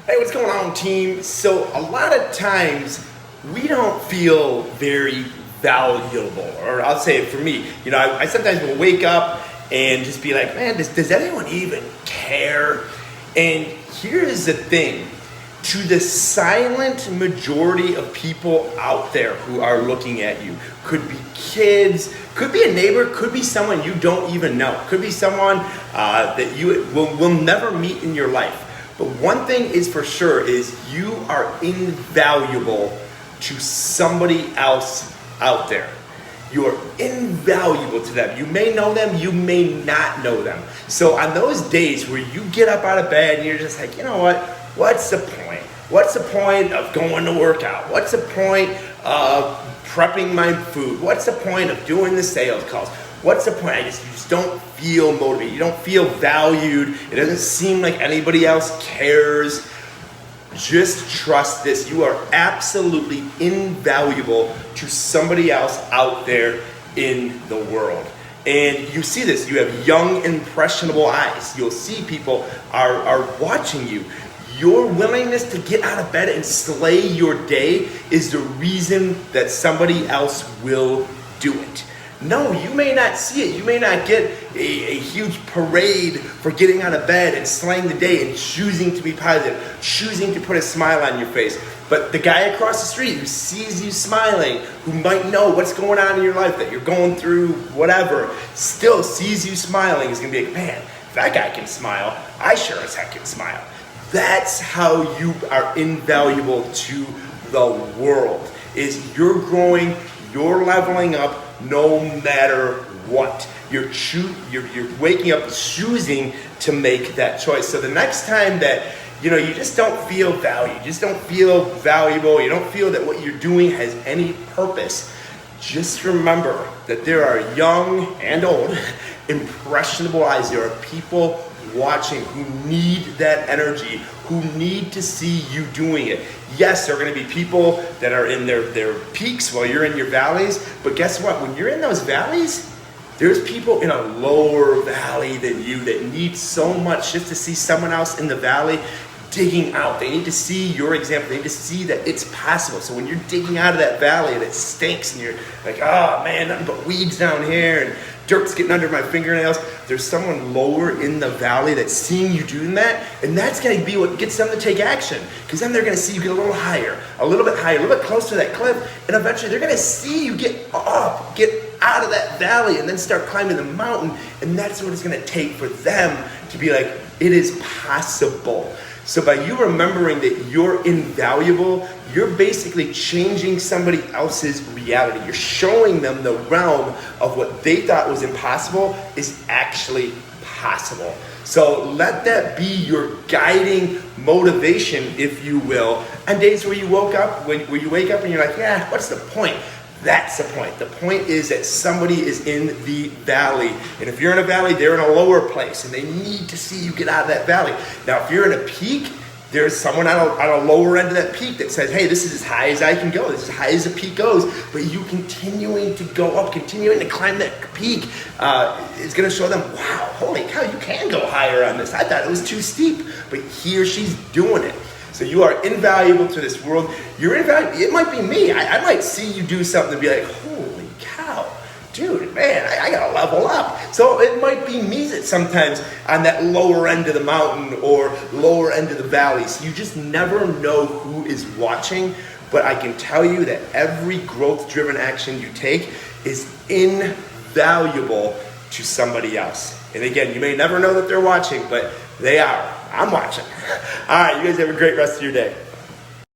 Hey, what's going on, team? So a lot of times we don't feel very valuable, or I'll say it for me. I sometimes will wake up and just be like, man, does anyone even care? And here's the thing. To the silent majority of people out there who are looking at you, could be kids, could be a neighbor, could be someone you don't even know, could be someone that you will never meet in your life. But one thing is for sure is you are invaluable to somebody else out there. You are invaluable to them. You may know them, you may not know them. So on those days where you get up out of bed and you're just like, you know what? What's the point? What's the point of going to work out? What's the point of prepping my food? What's the point of doing the sales calls? What's the point? You just don't feel motivated. You don't feel valued. It doesn't seem like anybody else cares. Just trust this. You are absolutely invaluable to somebody else out there in the world. And you see this. You have young, impressionable eyes. You'll see people are watching you. Your willingness to get out of bed and slay your day is the reason that somebody else will do it. No, you may not see it. You may not get a huge parade for getting out of bed and slaying the day and choosing to be positive, choosing to put a smile on your face. But the guy across the street who sees you smiling, who might know what's going on in your life, that you're going through whatever, still sees you smiling, is going to be like, man, if that guy can smile, I sure as heck can smile. That's how you are invaluable to the world, is you're growing, you're leveling up no matter what. You're waking up choosing to make that choice. So the next time that you just don't feel valued, you just don't feel valuable, you don't feel that what you're doing has any purpose, just remember that there are young and old, impressionable eyes. There are people watching who need that energy, who need to see you doing it. Yes, there are going to be people that are in their peaks while you're in your valleys, but guess what? When you're in those valleys, there's people in a lower valley than you that need so much just to see someone else in the valley digging out. They need to see your example. They need to see that it's possible. So when you're digging out of that valley and it stinks and you're like, oh man, nothing but weeds down here and dirt's getting under my fingernails, there's someone lower in the valley that's seeing you doing that, and that's going to be what gets them to take action, because then they're going to see you get a little higher, a little bit higher, a little bit closer to that cliff, and eventually they're going to see you get up, get out of that valley, and then start climbing the mountain, and that's what it's going to take for them to be like, it is possible. So by you remembering that you're invaluable, you're basically changing somebody else's reality. You're showing them the realm of what they thought was impossible is actually possible. So let that be your guiding motivation, if you will, on days where you wake up and you're like, yeah, what's the point? That's the point. The point is that somebody is in the valley. And if you're in a valley, they're in a lower place. And they need to see you get out of that valley. Now, if you're in a peak, there's someone on a lower end of that peak that says, hey, this is as high as I can go. This is as high as the peak goes. But you continuing to go up, continuing to climb that peak is going to show them, wow, holy cow, you can go higher on this. I thought it was too steep. But he or she's doing it. So you are invaluable to this world. You're invaluable. It might be me. I might see you do something and be like, holy cow, dude, man, I got to level up. So it might be me that sometimes on that lower end of the mountain or lower end of the valley. So you just never know who is watching. But I can tell you that every growth-driven action you take is invaluable to somebody else. And again, you may never know that they're watching, but they are. I'm watching. All right, you guys have a great rest of your day.